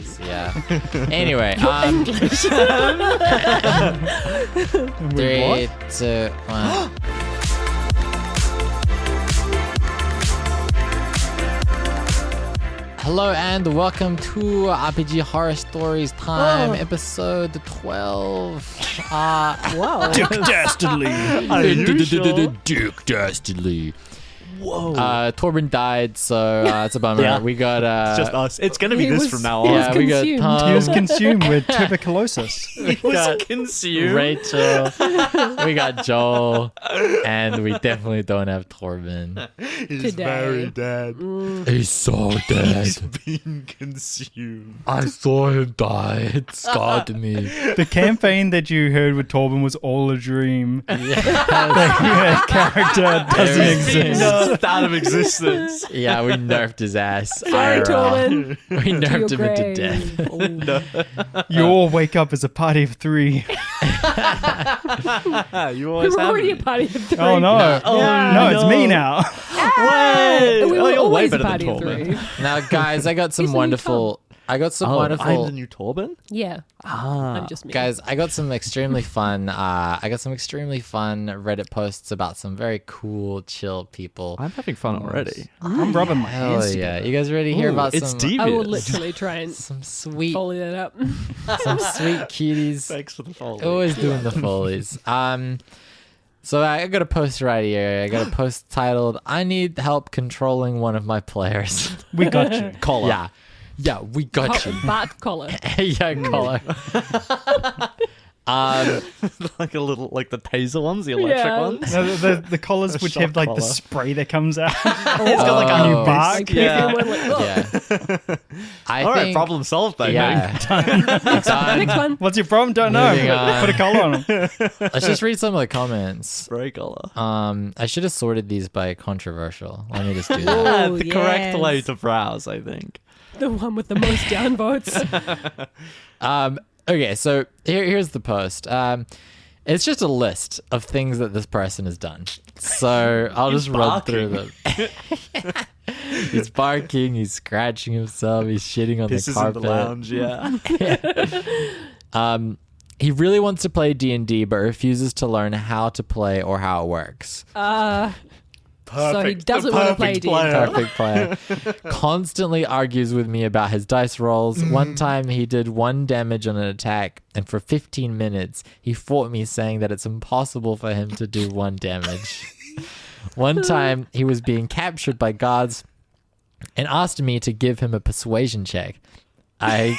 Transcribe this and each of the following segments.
is. Yeah. Anyway, English. 3, 2, 1. Hello and welcome to RPG Horror Stories Time, episode 12. Wow. Dick Dastardly. Dick Dastardly. Whoa. Torben died, so it's a bummer. Yeah. We got It's just us. It's going to be He this was- from now he on. was yeah, we got consumed. Tom, He was consumed with tuberculosis. He was consumed. Rachel, we got Joel, and we definitely don't have Torben. He's Today. very dead. He's so dead. He's been consumed. I saw him die. It scarred me. The campaign that you heard with Torben was all a dream. Yeah. That character doesn't Everything. exist. Out of existence. Yeah, we nerfed his ass. Sorry, IRL. Torben. We To nerfed your him into grave. death. You all wake up as a party of 3. You always We're have already a been. party of 3. Oh no. Yeah. No, it's me now. Wait. We were you're way always a better than party of Torben. 3. Now, guys, I got some He's the new wonderful. I got some I'm wonderful. the new Torben? Yeah, I'm just me. Guys, I got some extremely fun. Reddit posts about some very cool, chill people. I'm having fun already. I'm rubbing my Hell hands yeah! together. You guys ready to hear Ooh, about it's some devious. I will literally try and some sweet foley that up. cuties? Thanks for the follow. Always doing the follies. So I got a post right here. I got a post titled "I need help controlling one of my players." We got you. Collar. Yeah, we got you. Bart collar. Yeah, collar. Like a little, like the taser ones, the electric Yeah. ones. No, the collars which shock have like collar. the spray that comes out. It's got like a new Oh. bark. Like, Yeah. everyone like, oh. Yeah. I All right, think, problem solved, I think. Yeah. Next one. What's your problem? Don't know. Moving on. Put a collar on them. Let's just read some of the comments. Spray collar. I should have sorted these by controversial. Let me just do that. Oh, The correct yes. way to browse, I think. The one with the most downvotes. Okay, so here's the post. It's just a list of things that this person has done. So I'll just run through them. He's barking, he's scratching himself, he's shitting on the Pisses in carpet. the lounge, yeah. He really wants to play D&D but refuses to learn how to play or how it works. So he doesn't want to play D&D. Perfect player. Constantly argues with me about his dice rolls. One time he did 1 damage on an attack, and for 15 minutes he fought me saying that it's impossible for him to do 1 damage. One time he was being captured by guards and asked me to give him a persuasion check. I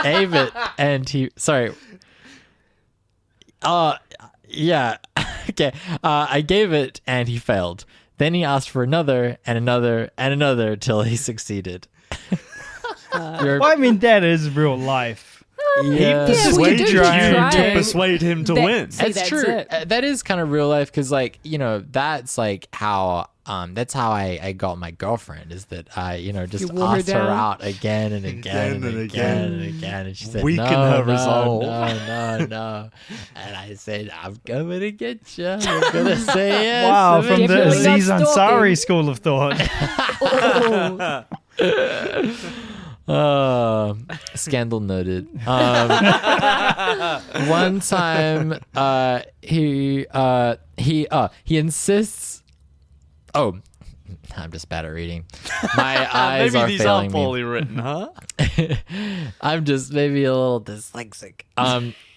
gave it and he... Sorry. Yeah. Okay. I gave it and he failed. Then he asked for another and another and another till he succeeded. Well, I mean, that is real life. Yeah. persuaded you you to try. Persuade him to That- win. See, It's that's true. it. That is kind of real life because, like, you know, that's like how I got my girlfriend is that I, you know, just You wore her asked her down? out again and again and again and again, and she said Weaken no, her no, resolve. no, and I said I'm coming to get you. I'm gonna say yes. Wow, from the Definitely not Aziz Ansari stalking. school of thought. Oh, Scandal noted. One time, he insists. Oh, I'm just bad at reading. My eyes Maybe are these failing are me. poorly written, huh? I'm just maybe a little dyslexic.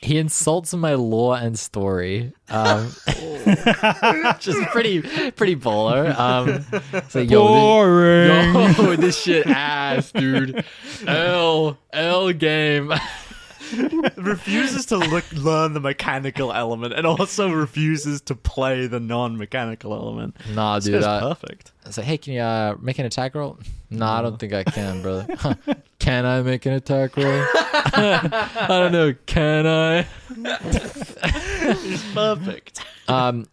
He insults my lore and story. Just pretty bowler. So Boring. yo, this shit ass, dude. L game. Refuses to learn the mechanical element and also refuses to play the non-mechanical element. Nah, This dude. guy's perfect. I was like, hey, can you make an attack roll? No, I don't think I can, brother. Huh. Can I make an attack roll? I don't know. Can I? He's perfect.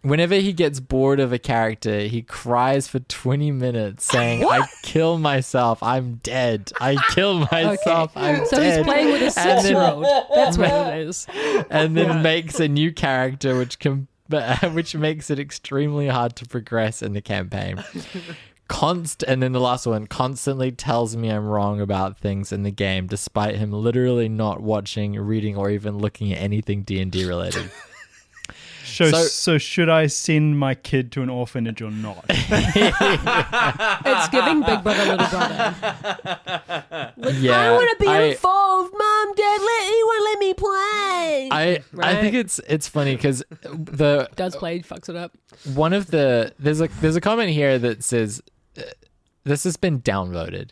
Whenever he gets bored of a character, he cries for 20 minutes saying, I kill myself. I'm dead. I kill myself. I'm so dead. he's playing with a And then- 6-year-old. That's what it is. and then makes a new character which makes it extremely hard to progress in the campaign. and then the last one, constantly tells me I'm wrong about things in the game, despite him literally not watching, reading, or even looking at anything D&D related. So should I send my kid to an orphanage or not? It's giving Big Brother, Little Brother. Yeah, I want to be involved, Mom, Dad. You won't let me play. I think it's funny because Does play fucks it up. one of the there's a comment here that says this has been downvoted,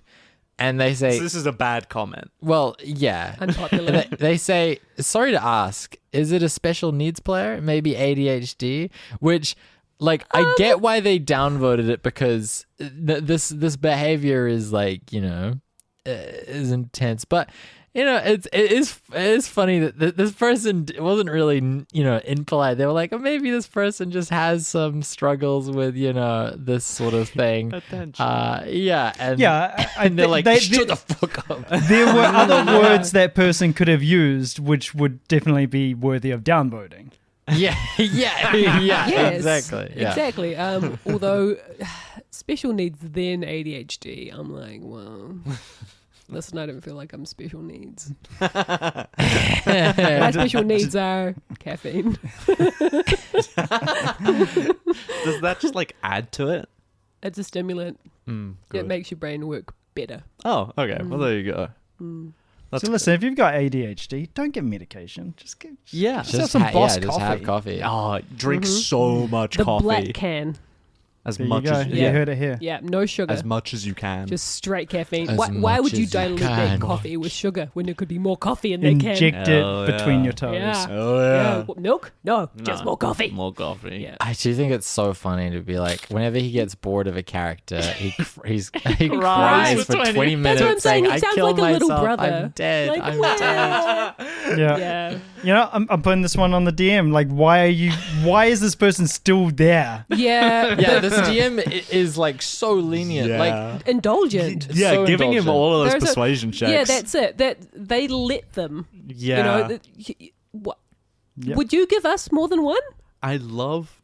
and they say So this is a bad comment. well, yeah. Unpopular. They say, sorry to ask, is it a special needs player? Maybe ADHD? Which, like, I get why they downvoted it because this behavior is like, is intense. But, it is funny that this person wasn't really, impolite. They were like, oh, maybe this person just has some struggles with, this sort of thing. Attention. Yeah. And, Yeah, they're like, shut the fuck up. There were other words that person could have used, which would definitely be worthy of downvoting. Yeah, Yes, exactly. Yeah. Exactly. Although special needs, then ADHD, I'm like, well, listen, I don't feel like I'm special needs. My special needs are caffeine. Does that just like add to it? It's a stimulant. It Good. makes your brain work better. Oh, okay. Well, there you go. That's So listen, if you've got ADHD, don't get medication. Just Yeah. Just have some Boss just coffee. have coffee. Oh, drink so much The coffee. black can. As There much you go. as You heard it here. Yeah, no sugar. as much as you can. Just straight caffeine. As Why would much you as you dilute can. that coffee with sugar when there could be more coffee in that can? Inject Hell it between yeah. your toes. Yeah. Oh yeah. What, milk? No, just more coffee. More coffee. Yeah. I do think it's so funny to be like, whenever he gets bored of a character, he cries Cries for for 20 20 minutes That's what I'm saying. He I sounds killed like a little myself. brother. I'm dead. Like, I'm "Wah." dead. Yeah. Yeah. I'm putting this one on the DM. Like, why is this person still there? Yeah. Yeah, this DM is like so lenient. Like, Yeah. Indulgent. Yeah, so giving him indulgent. all of those There's a- persuasion checks. Yeah, that's it. That they let them. Yeah. What? Yep. Would you give us more than one I love.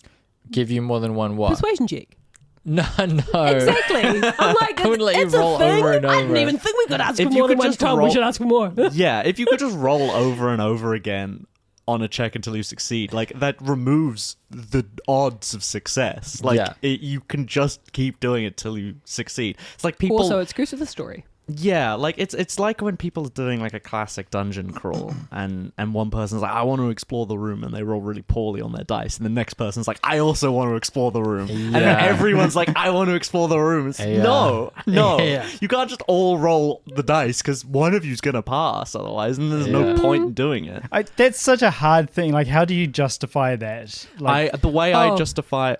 give you more than one what? persuasion check? No. Exactly. I'm like, I wouldn't let you it's a roll thing. over and I didn't over. even think we could ask If for you more than could one just time. We roll- should ask for more. Yeah, if you could just roll over and over again on a check until you succeed, like that removes the odds of success. Like Yeah. you can just keep doing it till you succeed. It's like people. Also, it's goose of the story. Yeah, like it's like when people are doing like a classic dungeon crawl and one person's like, I want to explore the room, and they roll really poorly on their dice, and the next person's like, I also want to explore the room. And then Yeah. everyone's like, I want to explore the room. It's, Yeah. No. Yeah. You can't just all roll the dice because one of you's gonna pass otherwise, and there's Yeah. no point in doing it. That's such a hard thing. Like, how do you justify that? Like, The way I Oh. justify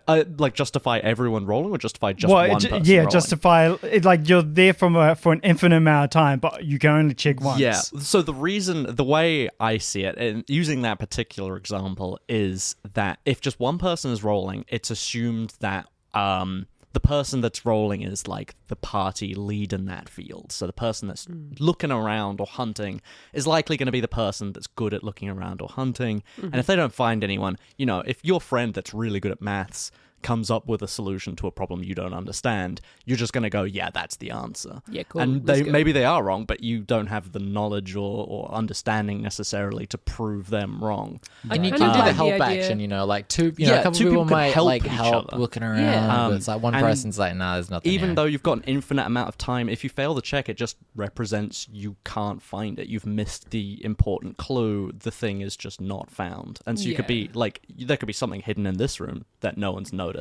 everyone rolling, or justify just well, one person yeah, rolling? justify it, like you're there for an infinite amount of time, but you can only check once. Yeah. So the way I see it, and using that particular example, is that if just one person is rolling, it's assumed that the person that's rolling is like the party lead in that field. So the person that's looking around or hunting is likely going to be the person that's good at looking around or hunting. And if they don't find anyone, if your friend that's really good at maths comes up with a solution to a problem you don't understand, you're just going to go, yeah, that's the answer. Yeah, cool. And Let's go. maybe they are wrong, but you don't have the knowledge or understanding necessarily to prove them wrong. And you I can know do the the help idea. action, like two, Yeah, a couple two people people can might help like each help other. looking around, Yeah. but it's like one and person's like, nah, there's nothing Even here. though you've got an infinite amount of time, if you fail the check, it just represents you can't find it. You've missed the important clue. The thing is just not found. And so you could be like, there could be something hidden in this room that no one's noticed.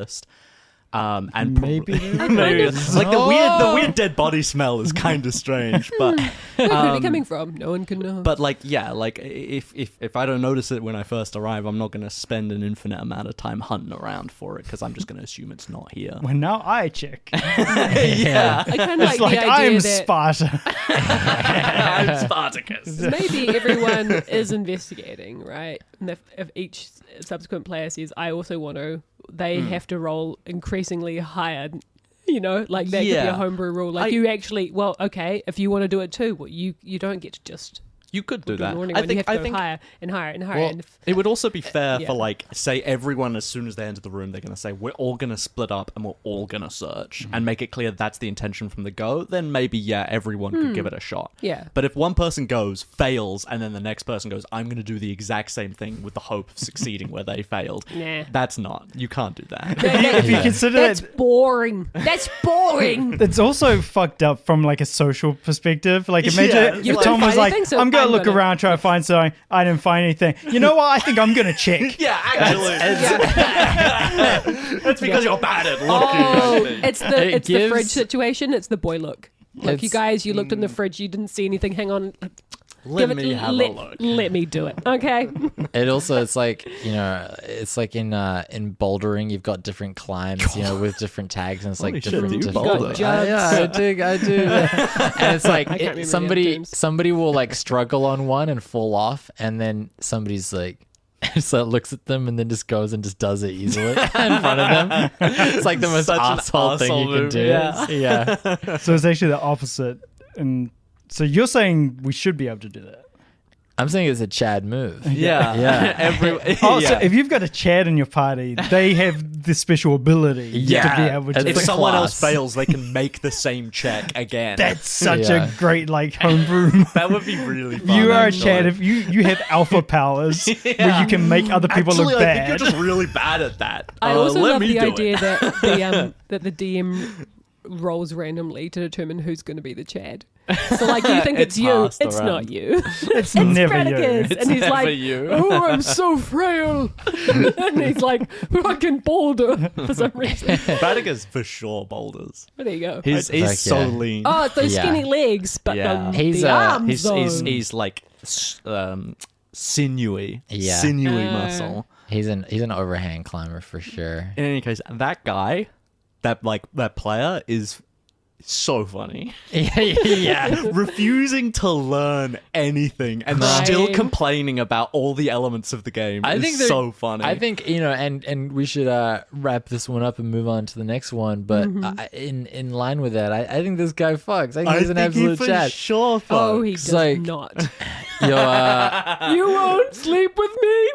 And Maybe maybe like the weird dead body smell is kind of strange, but Where could it be coming from? No one can know. but like yeah, like if I don't notice it when I first arrive, I'm not going to spend an infinite amount of time hunting around for it because I'm just going to assume it's not here. Well, now I check. Yeah, I kind of It's like like the idea I'm that Sparta. I'm Spartacus. maybe everyone is investigating, right? And if each subsequent player says, I also want to, they have to roll increasingly higher. Like that could be a Yeah. homebrew rule. Like you actually, well, okay, if you want to do it too, well, you don't get to just You could do would be that. annoying I when you think. have I to think. go higher and higher and higher. Well, and if, it would also be fair Yeah. for like, say, everyone as soon as they enter the room, they're going to say, "We're all going to split up and we're all going to search," and make it clear that's the intention from the go. Then maybe everyone could give it a shot. Yeah. But if one person goes, fails, and then the next person goes, "I'm going to do the exact same thing with the hope of succeeding where they failed," Nah. that's not. You can't do that. If you Yeah. consider That's that, boring. That's boring. it's also fucked up from like a social perspective. Like imagine Yeah, if like- Tom was I like, think so. "I'm gonna I'm look gonna- around, try to find something. I didn't find anything. You know what? I think I'm gonna check." Yeah, actually, that's because you're bad at looking. Oh, I think. it's the gives- fridge situation. It's the boy look. Look, you It's- guys, you looked in the fridge, you didn't see anything. Hang on, Let me have a look. Let me do it. Okay. It also, it's like, it's like in bouldering, you've got different climbs, with different tags, and it's like Holy shit, different. do you different boulder? Got jugs. I do. And it's like I can't remember somebody the names. somebody will like struggle on one and fall off, and then somebody's like. So it looks at them and then just goes and just does it easily in front of them. It's like the most Such an asshole thing you arsehole can move, do. Yeah. So it's actually the opposite. And so you're saying we should be able to do that. I'm saying it's a Chad move. Yeah, Yeah. Oh, so if you've got a Chad in your party, they have this special ability Yeah. to be able to. It's if a someone class. else fails, they can make the same check again. That's such Yeah. a great like homebrew. That would be really fun. You are a actually. Chad. If you have alpha powers where you can make other people Actually, look I think bad. you're just really bad at that. I also let love me the do idea it. that the DM rolls randomly to determine who's going to be the Chad. So like you think it's you, passed it's around. not you. it's never you. Predicus. And he's never like, you. "Oh, I'm so frail," and he's like, "Fucking boulder" for some reason. Vatica's for sure boulders. But there you go. He's Heck so yeah. lean. Oh, it's those Yeah. skinny legs, but Yeah. He's, the arms. He's like sinewy, Yeah. sinewy muscle. He's an overhand climber for sure. In any case, that guy, that player is so funny. Yeah. Refusing to learn anything and Crying. still complaining about all the elements of the game I is think they're- so funny. I think and we should wrap this one up and move on to the next one. But in line with that, I think this guy fucks. I think he's an absolute he for Chad. sure fucks. Oh, he It's does like- not. Yo, You won't sleep with me.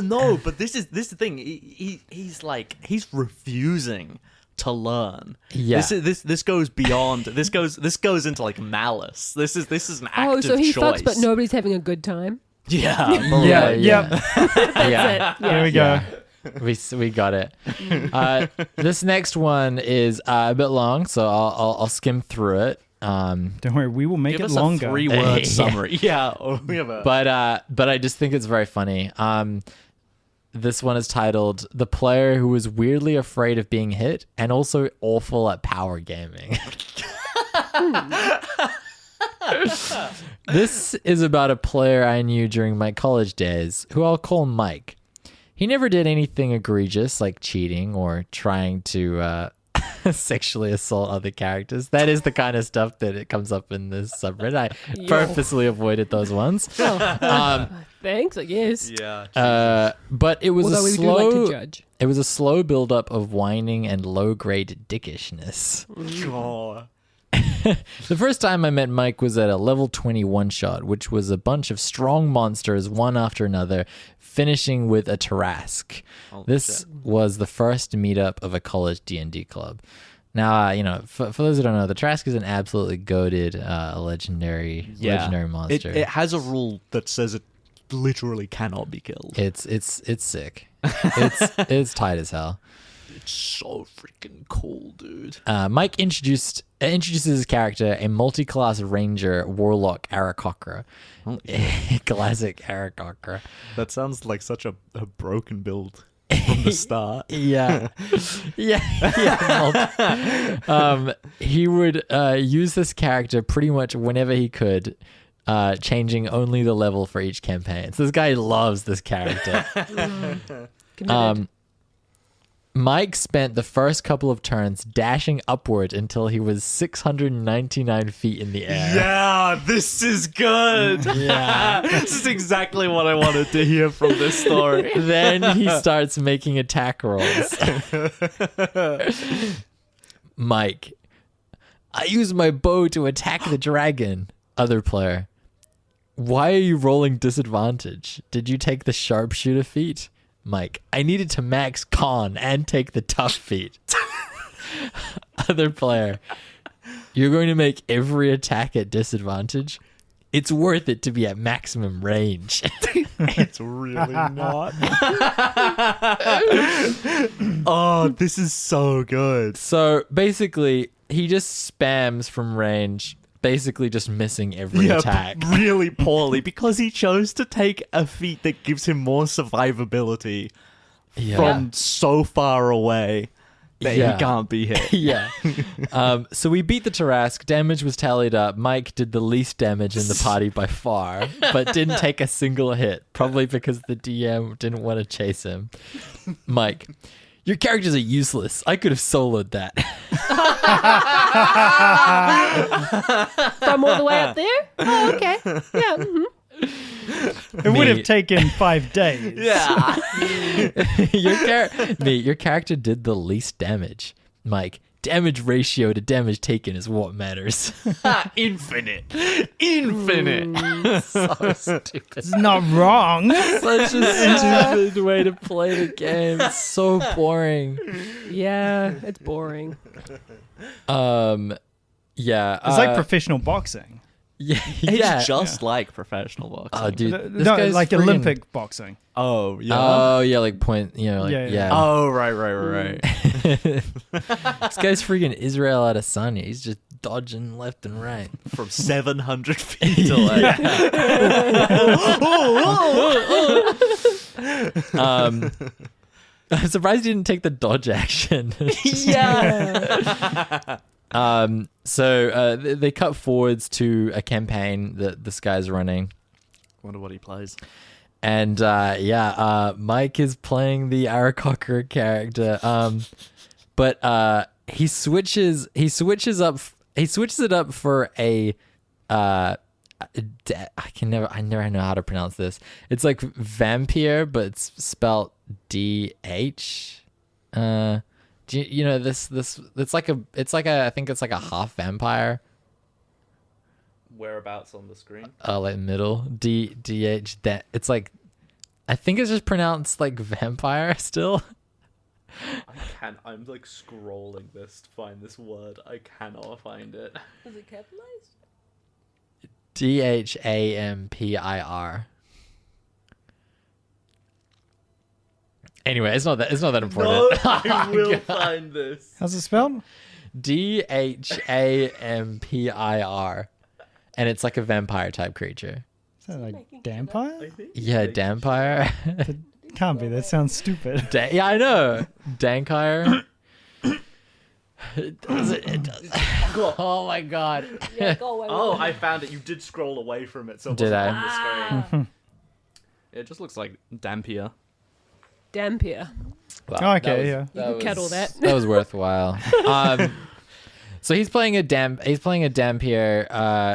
no, but this is the thing. He's refusing to learn. Yeah. This goes beyond. This goes into like malice. This is an active Oh, so he choice. fucks, but nobody's having a good time. Yeah, Yeah, yeah. That's Yeah. it. There we Yeah. go. We got it. This next one is a bit long, so I'll skim through it. Don't worry, we will make give it us longer. a 3-word Yeah. summary. Yeah, or we have a. But I just think it's very funny. This one is titled "The Player Who Was Weirdly Afraid of Being Hit and Also Awful at Power Gaming." This is about a player I knew during my college days, who I'll call Mike. He never did anything egregious like cheating or trying to sexually assault other characters. That is the kind of stuff that it comes up in this subreddit. I purposely avoided those ones. Thanks, I guess. Yeah. But it was Although a we slow. do like to judge. It was a slow build-up of whining and low-grade dickishness. God. The first time I met Mike was at a level 20 one-shot, which was a bunch of strong monsters, one after another, finishing with a Tarrasque. This was the first meetup of a college D&D club. Now, for those who don't know, the Tarrasque is an absolutely goated, legendary monster. It has a rule that says it literally cannot be killed. It's sick. It's tight as hell. It's so freaking cool, dude. Mike introduces his character, a multi-class ranger warlock Aarakocra. Classic Aarakocra. That sounds like such a broken build from the start. Yeah. He would use this character pretty much whenever he could, changing only the level for each campaign. So this guy loves this character. Committed. Mike spent the first couple of turns dashing upward until he was 699 feet in the air. Yeah, this is good. Yeah. This is exactly what I wanted to hear from this story. Then he starts making attack rolls. Mike, I use my bow to attack the dragon. Other player, Why are you rolling disadvantage? Did you take the sharpshooter feat? Mike, I needed to max con and take the tough feat. Other player, you're going to make every attack at disadvantage? It's worth it to be at maximum range. It's really not. Oh, this is so good. So basically, he just spams from range, basically just missing every attack. Really poorly because he chose to take a feat that gives him more survivability from so far away that he can't be hit. Yeah. So we beat the Tarask. Damage was tallied up. Mike did the least damage in the party by far, but didn't take a single hit, probably because the DM didn't want to chase him. Mike, your characters are useless. I could have soloed that. From all the way up there? Oh, okay. Yeah. It would have taken 5 days. Yeah. Your character did the least damage. Mike, damage ratio to damage taken is what matters. Infinite. So stupid. It's not wrong. Such a stupid way to play the game. It's so boring. Yeah, it's boring. Yeah. It's like professional boxing. Yeah. It's just like professional boxing. Oh, dude. This No, guy's like friggin- Olympic boxing. Oh, yeah. Oh, yeah, like point, Yeah. Oh, right. This guy's freaking Israel Adesanya. He's just dodging left and right. From 700 feet away. I'm surprised he didn't take the dodge action. Yeah. So they cut forwards to a campaign that this guy's running. Wonder what he plays. And Mike is playing the Aarakocra character. But he switches it up for a I never know how to pronounce this. It's like vampire, but it's spelled DH. Do you know this it's like a I think it's like a half vampire. Whereabouts on the screen? Like middle DH. That it's like, I think it's just pronounced like vampire still. I'm like scrolling this to find this word. I cannot find it. Is it capitalized? DHAMPIR. Anyway, it's not that important. I will find this. How's it spelled? DHAMPIR. And it's like a vampire type creature. Is that like Dampire? Yeah, Dampire. Can't be. That sounds stupid. Yeah, I know. Dankire. It does. Oh my god. Yeah, go away. Oh, I found it. You did scroll away from it, so it Did wasn't I? on the screen. It just looks like Dampier. Dampier. Wow, Okay, yeah. You can kettle that. That was worthwhile. So he's playing a Dampier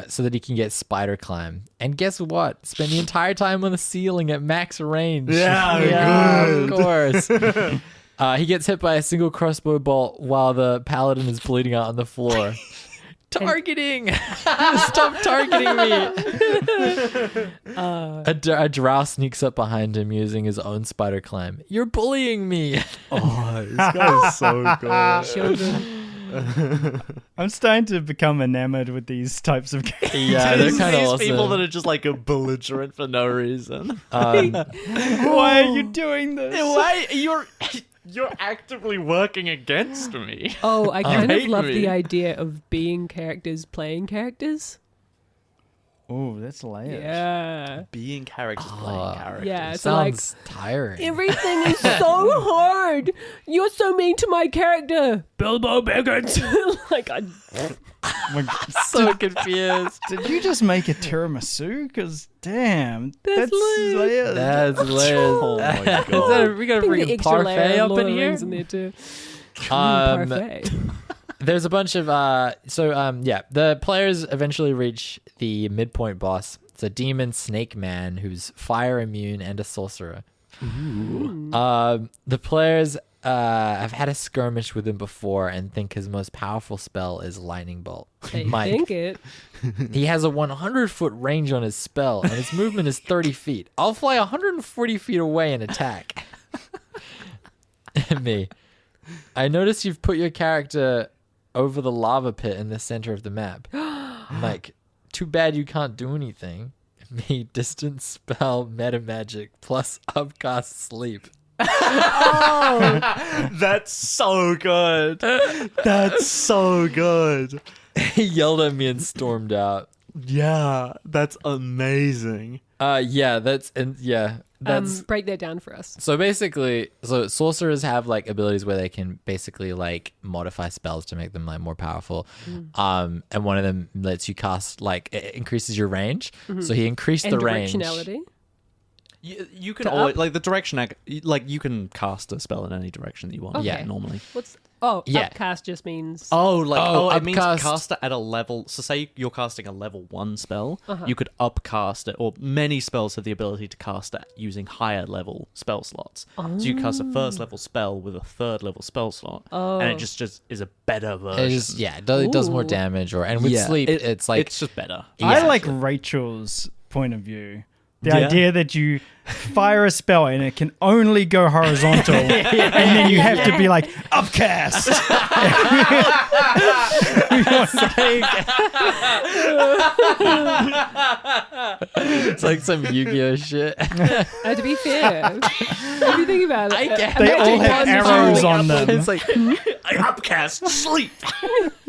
so that he can get spider climb. And guess what? Spend the entire time on the ceiling at max range. Yeah, of course. He gets hit by a single crossbow bolt while the paladin is bleeding out on the floor. Targeting! Stop targeting me! A drow sneaks up behind him using his own spider climb. You're bullying me! Oh, this guy is so good. Children. I'm starting to become enamored with these types of games. Yeah, they're kind of These awesome. people that are just like a belligerent for no reason. Why are you doing this? Why you're actively working against me? Oh, I kind of hate love me. the idea of being characters playing characters. Oh, that's layered. Yeah. Being characters playing characters. Yeah, so like Sounds tiring. everything is so hard. You're so mean to my character, Bilbo Baggins. Like Like, So confused. did you just make a tiramisu? Because damn, That's layered. layered. That's hilarious. Oh my Is god. that, we got a putting the freaking extra parfait layer of up Lord in of the here. Rings in there too. Um, Parfait. There's a bunch of the players eventually reach the midpoint boss. It's a demon snake man who's fire immune and a sorcerer. The players I've had a skirmish with him before and think his most powerful spell is Lightning Bolt. I Mike, think it. he has a 100-foot range on his spell, and his movement is 30 feet. I'll fly 140 feet away and attack. Me. I notice you've put your character over the lava pit in the center of the map. Mike, too bad you can't do anything. Me, distance spell, meta magic, plus upcast sleep. Oh, That's so good. That's so good. He yelled at me and stormed out. Yeah, that's amazing. That's break that down for us. so basically, so sorcerers have like abilities where they can basically like modify spells to make them like more powerful. And one of them lets you cast like it increases your range. So he increased And the range. directionality. You can To always, up? like the direction, like you can cast a spell in any direction that you want. Okay. Yeah. Normally. Yeah. Upcast just means It means upcast. cast it at a level. So say you're casting a level 1 spell, you could upcast it, or many spells have the ability to cast it using higher level spell slots. So you cast a first level spell with a third level spell slot, and it just is a better version. It does more Ooh. damage, and with Yeah, sleep, it's like it's just better. I Yeah. like Rachel's point of view. The Yeah. idea that you fire a spell and it can only go horizontal, and then you have to be like, upcast. it's like some Yu-Gi-Oh shit. to be fair, if you think about it, I get- They imagine all have one arrows shooting on up them. It's like I upcast sleep.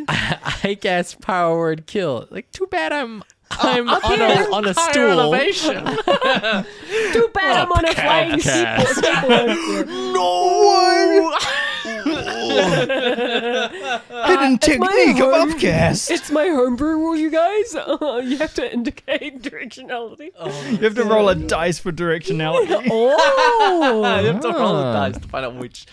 I guess power word kill. Like too bad I'm on a stool. Elevation. Too bad I'm on a flying skateboard. No. Hidden technique of home. upcast. It's my homebrew rule, you guys. You have to indicate directionality. You have to roll a dice for directionality. Oh, You have to roll the dice to find out which.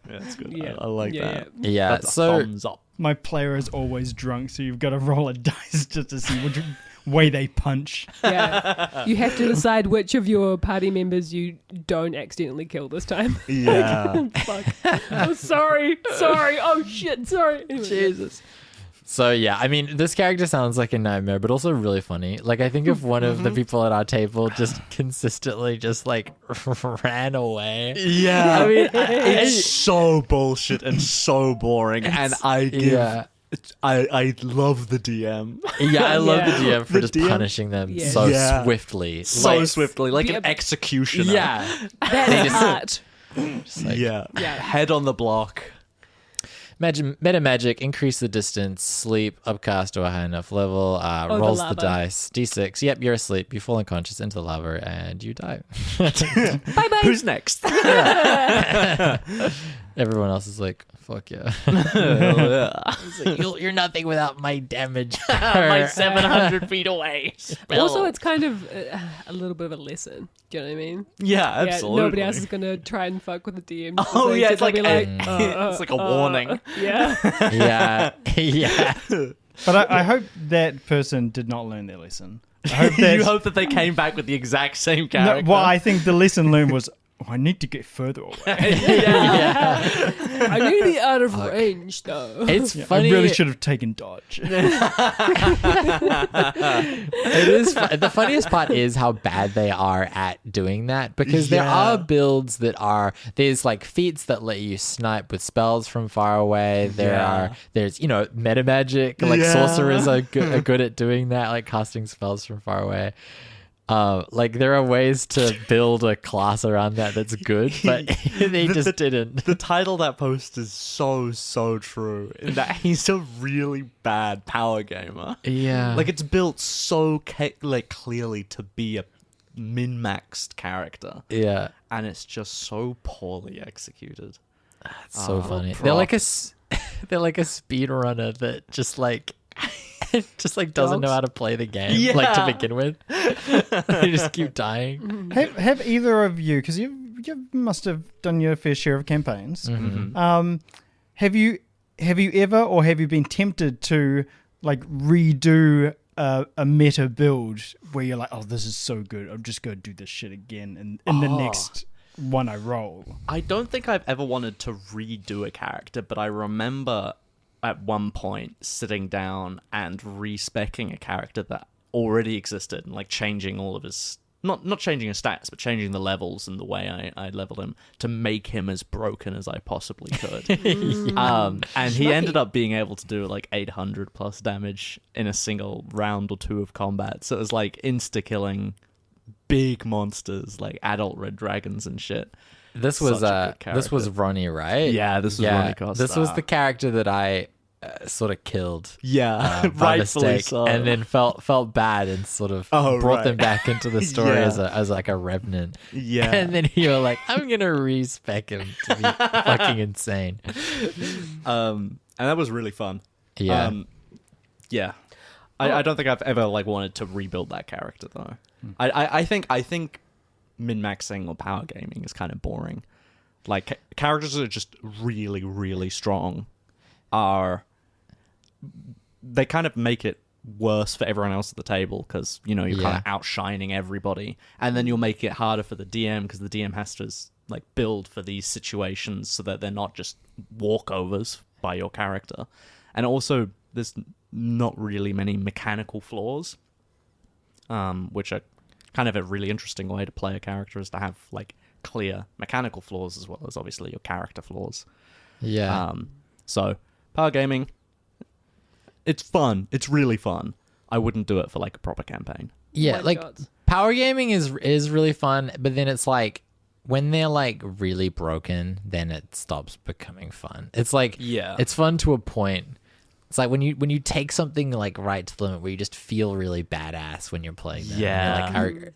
Yeah, that's good. Yeah. I like Yeah, that. Yeah, That's a so thumbs up. My player is always drunk, so you've got to roll a dice just to see which way they punch. yeah. You have to decide which of your party members you don't accidentally kill this time. Yeah. Fuck. Oh, sorry. Oh shit. Sorry. Anyway, Jesus. So yeah, I mean, this character sounds like a nightmare, but also really funny. Like I think if one of the people at our table just consistently just like ran away. Yeah. I mean, it's so bullshit and so boring, and I give. Yeah. I love the DM Yeah, I love the Yeah. DM for The just DM punishing them Yeah. so Yeah. swiftly. so Like, swiftly, like Yeah. an executioner. Yeah. That is art. Just like, Yeah. Yeah. Head on the block. Meta magic, increase the distance, sleep, upcast to a high enough level, the rolls the lava. dice, d6. Yep, you're asleep. You fall unconscious into the lava and you die. Bye bye. Who's next? Everyone else is like, fuck yeah. Yeah. It's like, you're nothing without my damage. My 700 feet away. Also, it's kind of a little bit of a lesson. Do you know what I mean? Yeah, absolutely. Yeah, nobody else is gonna try and fuck with the DM. Oh, yeah, it's they'll like be it's like a warning. Yeah. yeah. Yeah. But I hope that person did not learn their lesson. I hope that You hope that they came back with the exact same No, character. well, I think the lesson learned was, I need to get further away. Yeah. I need to be out of range, though. It's Yeah, funny. I really should have taken dodge. It is the funniest part is how bad they are at doing that, because there Yeah. are builds that are there's like feats that let you snipe with spells from far away. There's meta magic, like Yeah. sorcerers are good at doing that, like casting spells from far away. Like there are ways to build a class around that's good, but they just didn't. The title of that post is so true. In that he's a really bad power gamer. Yeah, Like it's built so clearly to be a min-maxed character, yeah, and it's just so poorly executed. it's so Oh, funny. props. They're like a speed runner that just like doesn't know how to play the game, like to Yeah. begin with. They just keep dying. have either of you, because you must have done your fair share of campaigns. Mm-hmm. Have you ever, or have you been tempted to like redo a meta build where you're like, oh, this is so good, I'm just gonna do this shit again in the next one I roll. I don't think I've ever wanted to redo a character, but I remember at one point sitting down and respecking a character that already existed and like changing all of his not changing his stats, but changing the levels and the way I leveled him to make him as broken as I possibly could. And he ended up being able to do like 800 plus damage in a single round or two of combat. So it was like insta-killing big monsters like adult red dragons and shit. This Such was a good this was character. Ronnie, right? Yeah, this was Ronnie Costa. This was the character that I sort of killed. Yeah, By rightfully mistake, so. and then felt bad and sort of Oh, brought right. them back into the story Yeah. as like a revenant. Yeah. And then you were like, I'm gonna respec him to be fucking insane. And that was really fun. Yeah. Yeah. I don't think I've ever like wanted to rebuild that character though. I think min-maxing or power gaming is kind of boring. Like characters that are just really, really strong they kind of make it worse for everyone else at the table because you're kind of outshining everybody, and then you'll make it harder for the DM because the DM has to like build for these situations so that they're not just walkovers by your character. And also there's not really many mechanical flaws, which are kind of a really interesting way to play a character, is to have like clear mechanical flaws as well as obviously your character flaws. Yeah. So power gaming, it's fun. It's really fun. I wouldn't do it for like a proper campaign. Yeah, One like shots. power gaming is really fun, but then it's like when they're like really broken, then it stops becoming fun. It's like it's fun to a point. It's like when you take something like right to the limit where you just feel really badass when you're playing them. Yeah. And you're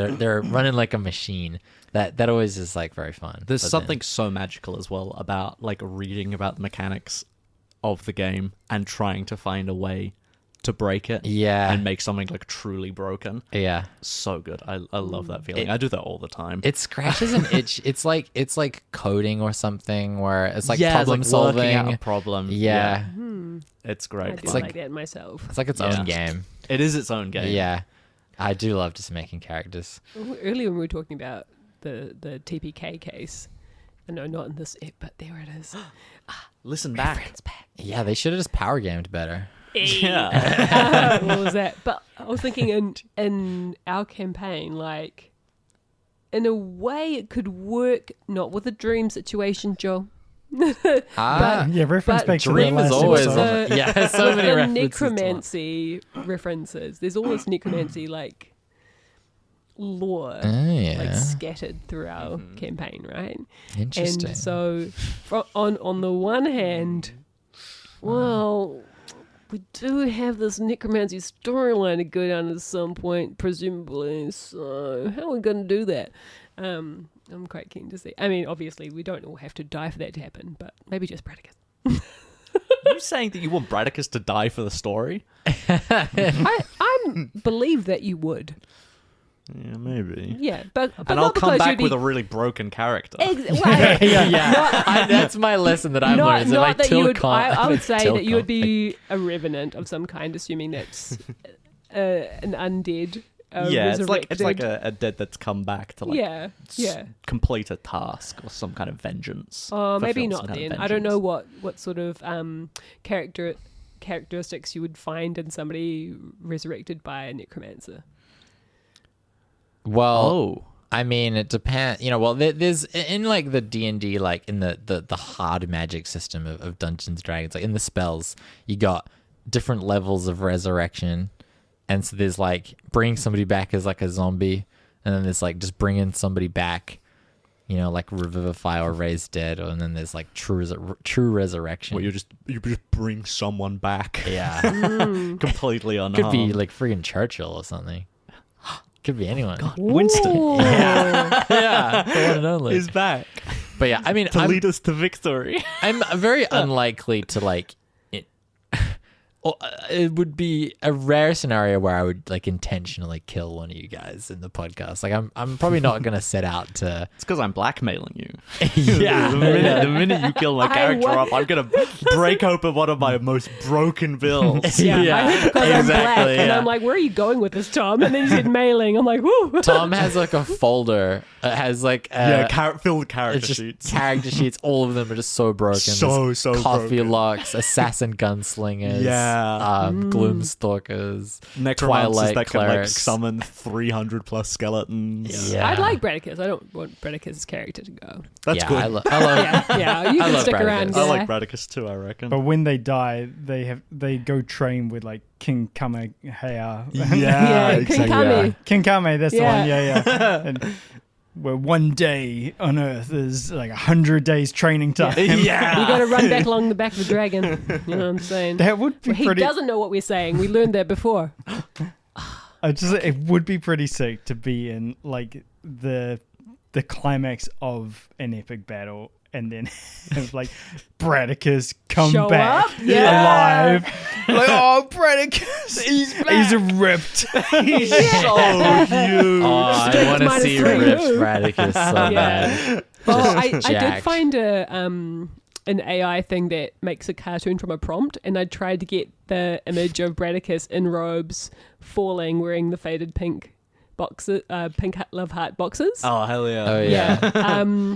like they're running like a machine. That always is like very fun. There's But something so magical as well about like reading about the mechanics of the game and trying to find a way to break it. Yeah. And make something like truly broken. Yeah. So good. I love that feeling. I do that all the time. It scratches an itch. It's like coding or something where it's like it's problem like solving. working out a problem. Yeah. It's I great. do fun. like that myself. It's like its Yeah. own game. It is its own game. Yeah. I do love just making characters. Earlier when we were talking about the TPK case, no, not in this ep, but there it is. Listen back. Friends back. Yeah, they should have just power gamed better. Yeah. What was that? But I was thinking in our campaign, like in a way it could work, not with a dream situation, Joe. Yeah, reference but back to the Dream is last always episode. yeah, so many the references. to it. necromancy references. There's all this necromancy like lore Oh, yeah. like scattered through our campaign, right? Interesting. And so on the one hand, well, we do have this necromancy storyline to go down at some point, presumably. So how are we going to do that? I'm quite keen to see. I mean, obviously, we don't all have to die for that to happen, but maybe just Bradicus. Are you saying that you want Bradicus to die for the story? I believe that you would. Yeah, maybe. Yeah, but And not I'll come because back you'd be- with a really broken character. Well, yeah, that's my lesson that I've learned. Is if I not that till you would. can't, I would say till that you would can't. be a revenant of some kind, assuming that's an undead. Yeah, it's like resurrected. a dead that's come back to like yeah. complete a task or some kind of vengeance. Maybe fulfill not some kind of then. I don't know vengeance. what sort of characteristics you would find in somebody resurrected by a necromancer. Well, Oh, I mean, it depends. Well, there's in like the D&D, like in the hard magic system of Dungeons and Dragons, like in the spells, you got different levels of resurrection. And so there's like bringing somebody back as like a zombie, and then there's like just bringing somebody back, like revivify or raise dead, and then there's like true resurrection. well, you just bring someone back. Yeah, completely unharmed. could be like freaking Churchill or something. Could be anyone. Winston Yeah, the one and only. is back But yeah, I mean, to lead us to victory. I'm very unlikely to like it would be a rare scenario where I would like intentionally kill one of you guys in the podcast. Like I'm probably not gonna set out to. It's because I'm blackmailing you. Yeah. the minute you kill my character wa- up, I'm gonna break open one of my most broken builds. Yeah, I heard because I'm black, and yeah. I'm like, where are you going with this, Tom? And then you said mailing. I'm like, whoo. Tom has like a folder. It has like Filled character it's just sheets. character sheets. All of them are just so broken. So There's so coffee broken. locks, assassin gunslingers, Yeah. gloomstalkers, Necromancers Twilight that can like clerics. summon 300 plus skeletons. Yeah. I'd like Bradicus. I don't want Bradicus' character to go. That's yeah, good. I love. Yeah, you I can love stick Bradicus. around. I guy. like Bradicus too, I reckon. But when they die, they go train with like King Kamehameha. Yeah, exactly. Kinkami. King Kame, that's Yeah. the one. Yeah. And where one day on Earth is like 100 days training time. Yeah. You got to run back along the back of the dragon. You know what I'm saying? That would be Well, he pretty. doesn't know what we're saying. We learned that before. It would be pretty sick to be in like the climax of an epic battle, and then have like Bradicus come Show back up? Yeah. alive. Like, oh, Bradicus, he's ripped. He's so huge. Oh, I Strength want to minus see 3. Rift Bradicus so bad. Well, I Just did jacked. find an AI thing that makes a cartoon from a prompt, and I tried to get the image of Bradicus in robes, falling, wearing the faded pink boxes, pink love heart boxes. Oh, hell yeah. Oh yeah.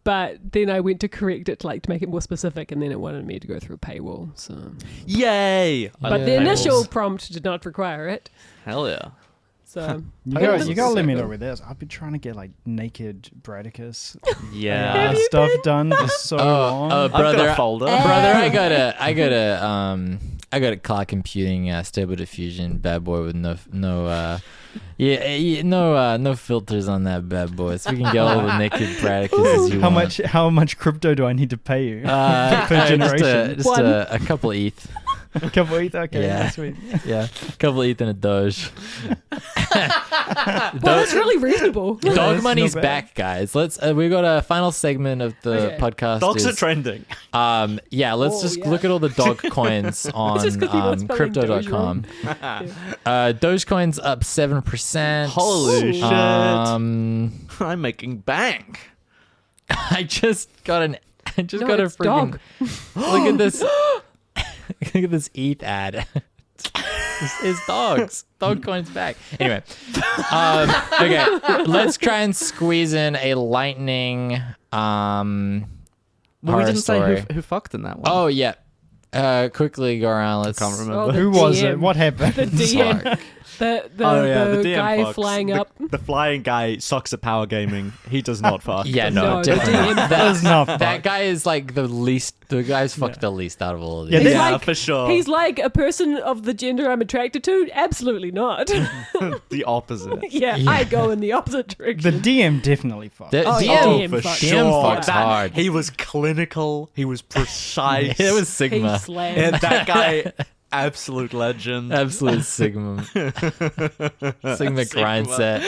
But then I went to correct it to make it more specific, and then it wanted me to go through a paywall. So, Yay. but the initial prompt did not require it. Hell yeah. So You gotta let me know with this. I've been trying to get like naked Bradicus Yeah. stuff done for so long. Oh, I've got brother, a folder. brother, I got a cloud computing stable diffusion bad boy with no filters on that bad boy, so we can get all the naked Bradicus you how want. how much crypto do I need to pay you per Just generation? a couple ETH. A couple ETH? Okay, Yeah. that's sweet. Yeah, a couple ETH and a Doge. well, that's really reasonable. Dog that's money's not bad. back, guys. Let's. We got a final segment of the Okay. podcast. Dogs are is- trending. Yeah, let's Oh, just yeah. look at all the dog coins on just 'cause people are spelling crypto.com. Dogecoin's up 7%. Holy shit. Um, I'm making bank. I just got a No, freaking it's dog. look at this. Look at this ETH ad. It's dogs. Dogecoin's back. Anyway, okay, let's try and squeeze in a lightning Well, we horror didn't story. say who fucked in that one. Oh yeah. Quickly go around. Let's. Can't remember. Oh, the Who was DM. it? What happened? The DM, Fuck. the DM guy fucks. flying up. The flying guy sucks at power gaming. He does not fuck. Yeah, no, No, definitely. the DM That's not That fun. guy is like the least. The guy's fucked the least out of all of Yeah, these. He's Yeah, like- for sure. He's like a person of the gender I'm attracted to. Absolutely not. the opposite. yeah, I go in the opposite The direction. DM definitely fucked. The Oh, DM, yeah. Oh, DM for fucks. sure. fucks That- hard. He was clinical. He was precise. It was He Sigma. slammed. And that guy, absolute legend. Absolute Sigma. Sigma grind set.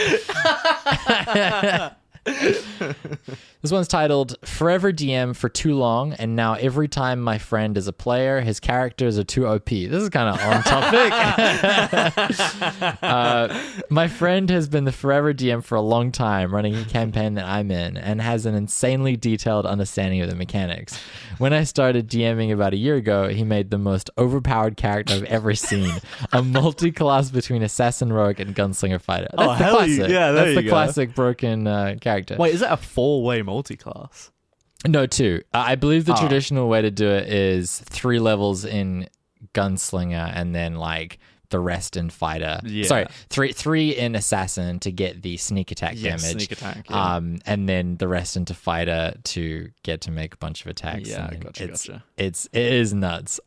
This one's titled Forever DM for Too Long, and now every time my friend is a player, his characters are too OP. This is kind of on topic. My friend has been the Forever DM for a long time, running a campaign that I'm in, and has an insanely detailed understanding of the mechanics. When I started DMing about a year ago, he made the most overpowered character I've ever seen. A multi-class between assassin, rogue, and gunslinger fighter. That's Oh, the hell classic. yeah, there That's you the go. classic broken character. Wait, is that a 4-way multi-class? No, 2. I believe the Oh. traditional way to do it is 3 levels in gunslinger and then like the rest in fighter. Yeah. Sorry, three in assassin to get the sneak attack Yes, damage. sneak attack, yeah. And then the rest into fighter to get to make a bunch of attacks. Yeah, and gotcha, gotcha. It is nuts.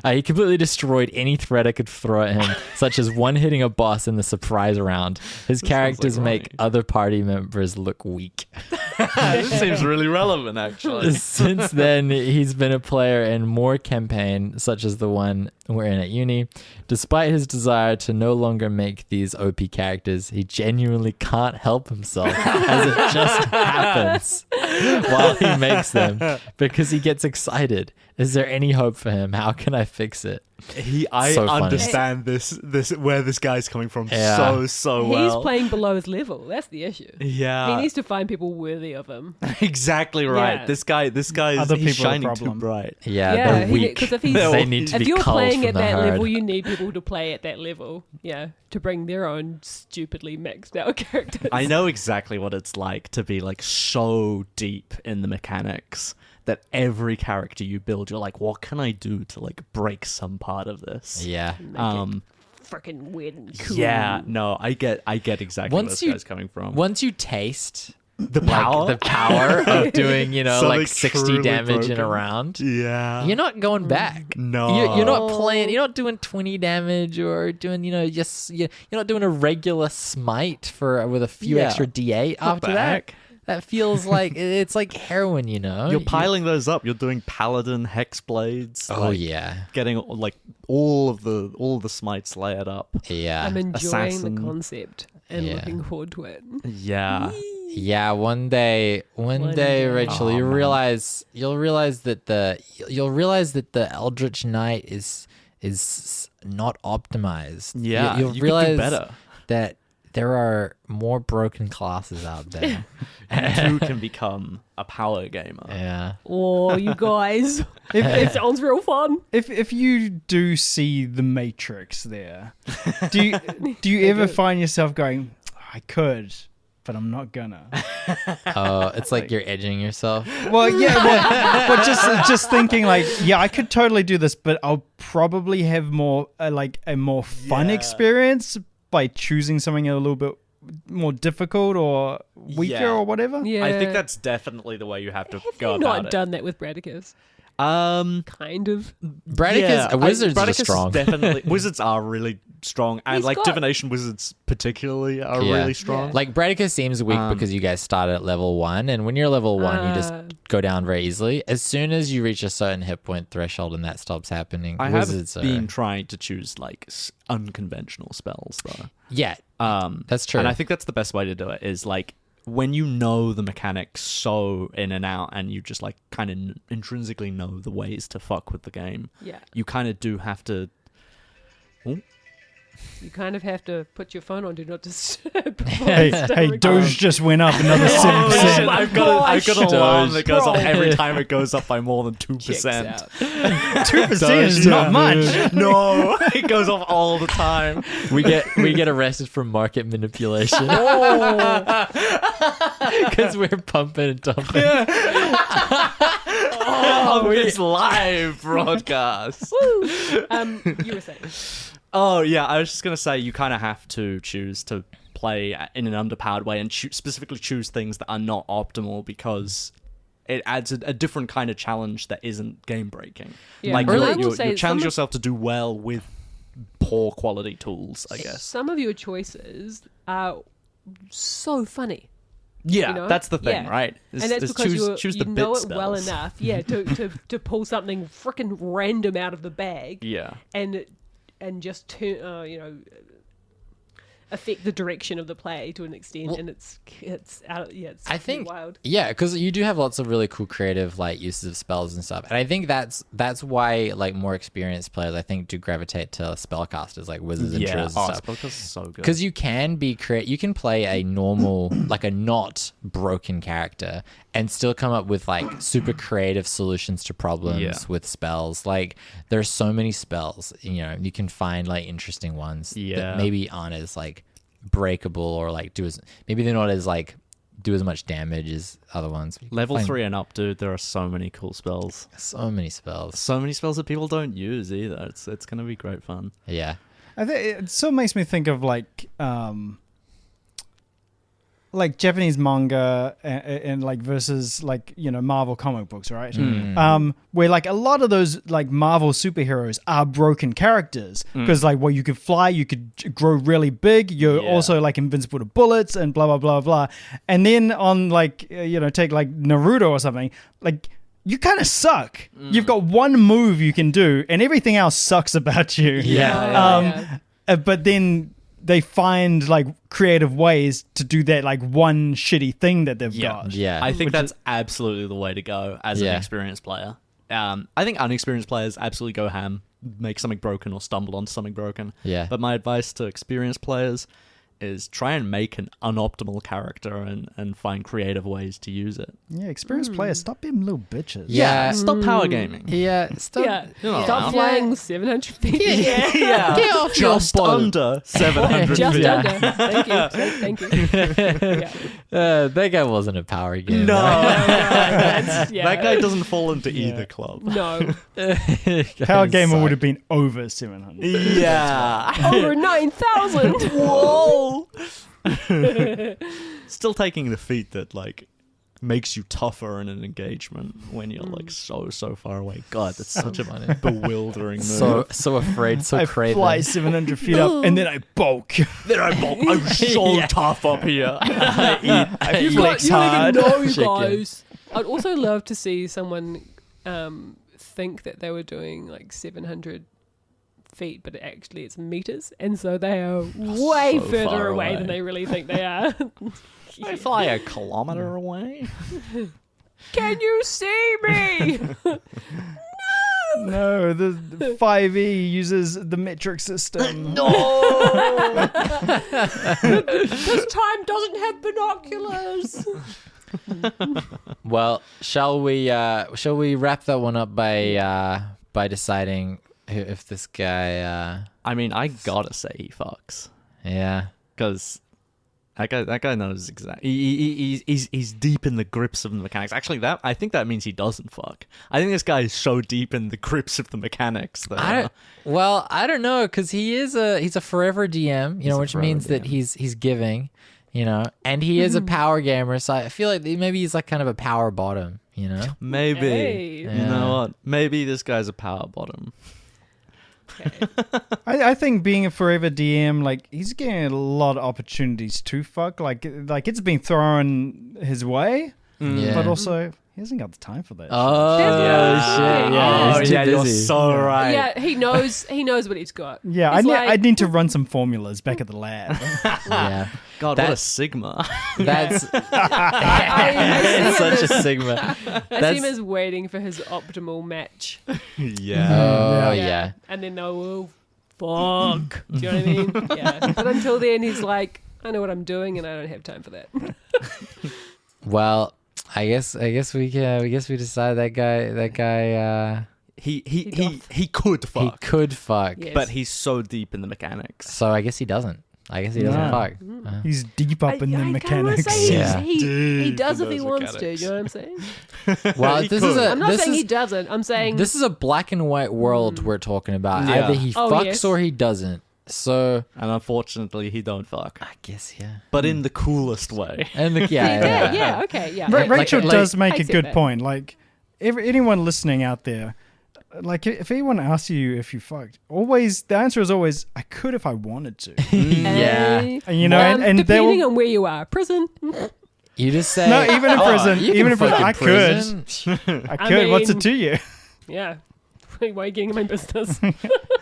He completely destroyed any threat I could throw at him, such as one hitting a boss in the surprise round. His characters like make Ronnie. other party members look weak. This seems really relevant, actually. Since then, he's been a player in more campaign, such as the one we're in at uni. Despite his desire to no longer make these OP characters, he genuinely can't help himself, as it just happens. while he makes them because he gets excited. Is there any hope for him? How can I fix it? I So funny. understand this where this guy's coming from Yeah. so He's well. playing below his level. That's the issue. Yeah, He needs to find people worthy of him. exactly right. Yeah. This guy is Other he's people are the shining too problem. bright. Yeah, Yeah, they're weak. because if he's They need to if be you're culled playing from at the that herd. level, you need people to play at that level. Yeah, to bring their own stupidly maxed out characters. I know exactly what it's like to be like so deep in the mechanics that every character you build, you're like, what can I do to like break some part of this? Yeah. Freaking weird and cool. Yeah, no, I get exactly where Once this you- guy's coming from. Once you taste The power, the power of doing, Something like 60 truly damage in a broken. round, yeah, you're not going back. no, You're not playing. You're not doing 20 damage or doing, you're not doing a regular smite with a few Yeah. extra D8 after the that. heck? That feels like it's like heroin, You're piling those up. You're doing paladin hex blades. Oh like, yeah, getting like all of the smites layered up. yeah, I'm enjoying Assassin. the concept and Yeah. looking forward to it. Yeah, yeah. One day, day. Rachel, Oh, you'll man. realize that the Eldritch Knight is not optimized. yeah. You'll you realize could do better. that there are more broken classes out there. You can become a power gamer. Yeah. Oh, you guys. It sounds real fun. If you do see the Matrix there, do you ever find yourself going, I could, but I'm not gonna? It's like you're edging yourself. Well, yeah, but just thinking like, yeah, I could totally do this, but I'll probably have more like a more fun Yeah. experience by choosing something a little bit more difficult or weaker Yeah. or whatever. Yeah. I think that's definitely the way you have to Have go you about not it. done that with Bradicus? Kind of. Wizards are Bradicus strong. Definitely, wizards are really strong, and He's like got- divination wizards particularly are Yeah. really strong. Yeah. Like Bradicus seems weak because you guys start at level 1, and when you're level 1, you just go down very easily. As soon as you reach a certain hit point threshold and that stops happening, I wizards have are been trying to choose like unconventional spells though. yeah. That's true. And I think that's the best way to do it is like when you know the mechanics so in and out and you just like kind of intrinsically know the ways to fuck with the game, Yeah. you kind of do have to. You kind of have to put your phone on Do Not Disturb. Hey, Doge just went up another 7%. Oh my I've got an gosh. alarm that goes off Bro. every time it goes up by more than Checks 2%. out. 2% is not much. No, it goes off all the time. we get arrested for market manipulation because we're pumping and dumping. Oh, it's live broadcast. Woo! You were saying. Oh yeah, I was just gonna say you kind of have to choose to play in an underpowered way and specifically choose things that are not optimal because it adds a different kind of challenge that isn't game breaking. Yeah. Like Or I will you say challenge some of- yourself to do well with poor quality tools, I guess. Some of your choices are so funny. Yeah, you know? that's the thing, Yeah. right? And that's because choose you the know bit it well spells. enough, to pull something freaking random out of the bag Yeah. and just turn, affect the direction of the play to an extent, Well, and it's out. Yeah, it's I pretty think wild. yeah, because you do have lots of really cool creative like uses of spells and stuff, and I think that's why like more experienced players I think do gravitate to spellcasters like wizards and Yeah. druids Oh, and stuff. Spellcast is so good. Because you can you can play a normal, like a not broken character and still come up with like super creative solutions to problems Yeah. with spells. Like there's so many spells, you can find like interesting ones Yeah. that maybe aren't as like breakable or like maybe they're not as like do as much damage as other ones. Level Find 3 and up, dude, there are so many cool spells. so many spells. So many spells that people don't use either. It's going to be great fun. Yeah. I think it still makes me think of like Japanese manga and like versus like Marvel comic books, right? Where like a lot of those like Marvel superheroes are broken characters because like you could fly, you could grow really big, you're Yeah. also like invincible to bullets and blah blah blah blah. And then on like take like Naruto or something, like you kind of suck. You've got one move you can do, and everything else sucks about you. Yeah. Yeah. But then they find like creative ways to do that like one shitty thing that they've got. Yeah. I think that's absolutely the way to go as an experienced player. I think unexperienced players absolutely go ham, make something broken or stumble onto something broken. Yeah. But my advice to experienced players is try and make an unoptimal character and find creative ways to use it. Yeah, experienced players, stop being little bitches. Yeah. Stop power gaming. Yeah. Stop. Yeah. You're not Stop allowed. flying 700 feet. Yeah. Get off your Just boat. under 700 Just feet. under. Thank you. Yeah. That guy wasn't a power game. No. That's- yeah. That guy doesn't fall into either club. No. Power Gamer would have been over 700. Yeah. Over 9,000. Whoa. Still taking the feat that like makes you tougher in an engagement when you're like so far away. God, that's such a funny. bewildering move. So afraid, so I craven. fly 700 feet up and then I bulk. Then I'm so tough up here. I You've flex you don't hard. even know, Chicken. guys. I'd also love to see someone think that they were doing like 700 feet, but actually it's meters, and so they are way So further far away away. than they really think they are. I fly a kilometer away. Can you see me? No, the 5e uses the metric system. This time doesn't have binoculars. Well, shall we wrap that one up by deciding if this guy I mean, I gotta say he fucks yeah. because that guy knows exactly. He's deep in the grips of the mechanics. Actually, I think that means he doesn't fuck. I think this guy is so deep in the grips of the mechanics that I don't know, because he's a forever DM, which means that he's giving, and he is a power gamer, so I feel like maybe he's like kind of a power bottom, maybe Hey. you know what? Maybe this guy's a power bottom. Okay. I think being a forever DM, like he's getting a lot of opportunities to fuck. Like it's been thrown his way, Yeah. but also he hasn't got the time for that. Oh Yeah. shit! Yeah, Oh, he's too yeah, you're busy. so right. Yeah, he knows what he's got. Yeah, He's I need to run some formulas back at the lab. Yeah, God, what a sigma. that's I see him such a as- sigma. I see him as waiting for his optimal match. Yeah. Oh yeah. And then they will fuck. Do you know what I mean? Yeah. But until then, he's like, I know what I'm doing, and I don't have time for that. Well, I guess we decide that guy. He could fuck. He could fuck, Yes. But he's so deep in the mechanics. so I guess he doesn't. I guess he doesn't No. fuck. He's deep up in the I kinda wanna mechanics. say Yeah. he Deep does in if he those wants to. mechanics. You know what I'm saying? Well, He this could. is a I'm not this saying is he doesn't. I'm saying this is a black and white world we're talking about. Yeah. Either he Oh, fucks yes. or he doesn't. So And unfortunately, he don't fuck. I guess yeah. But in the coolest way. And the, yeah, okay, yeah. Rachel like- does make I a see good that. point. Like, anyone listening out there, like, if anyone asks you if you fucked, the answer is always, I could if I wanted to. Yeah. And, and they depending will. on where you are, prison. You just say No, even in prison, you even can in fuck prison, in prison. I could. What's mean- it to you? Yeah. Why are you getting in my business?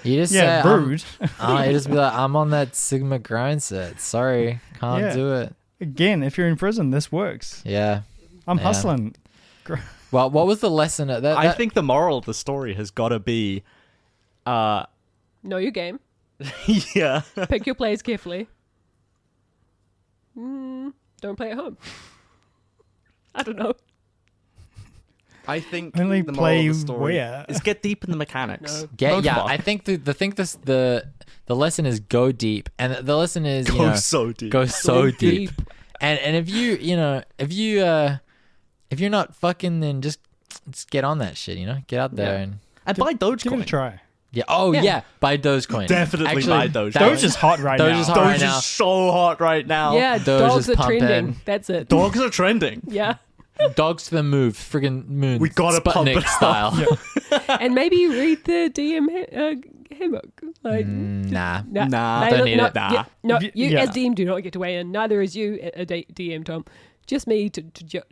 You just Yeah, say rude. you just be like, I'm on that Sigma grind set. Sorry, can't Yeah. do it. Again, if you're in prison, this works. Yeah. I'm Yeah. hustling. Well, what was the lesson? I think the moral of the story has got to be, Know your game. yeah. Pick your plays carefully. Don't play at home. I don't know. I think Only the moral play of the story where? is get deep in the mechanics. No. Don't fuck. I think the lesson is go deep, and the lesson is Go so deep. go so Go deep. deep. And if you're not fucking, then just get on that shit. Get out there Yeah. and And buy Give it a Dogecoin. try. yeah. Oh Yeah. yeah, buy Dogecoin. Definitely Actually, buy Dogecoin. that- Doge is hot right Doge now. is hot. Doge right now. is so hot right now. Yeah, Doge dogs is are trending. pumping. That's it. Dogs are trending. Yeah. Dogs to the move, friggin' moon. We gotta pump Sputnik it up. style. And maybe read the DM handbook. Like, Nah. Nah, don't need it. Nah. Yeah, no, Y- you yeah. as DM do not get to weigh in. Neither is you, a DM, Tom. just me to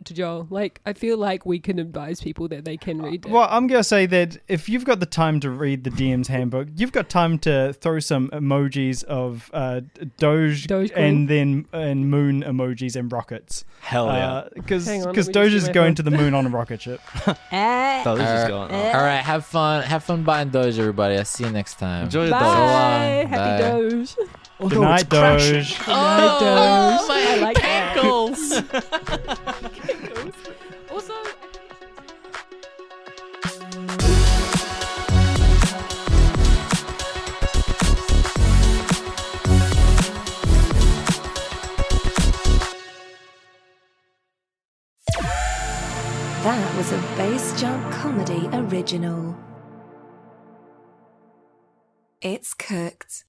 Joel. Like, I feel like we can advise people that they can read it. Well, I'm going to say that if you've got the time to read the DM's handbook, you've got time to throw some emojis of Doge and then moon emojis and rockets. Hell yeah. Because Hang on, let me Doge just is see my going phone. to the moon on a rocket ship. Doge is going. All right, have fun buying Doge, everybody. I'll see you next time. Enjoy the Bye. Doge. long. Happy Bye. Doge. Good night, Doge. Good night, Doge. my I like that. ankles. Also, That was a Bass Jump Comedy original. It's cooked.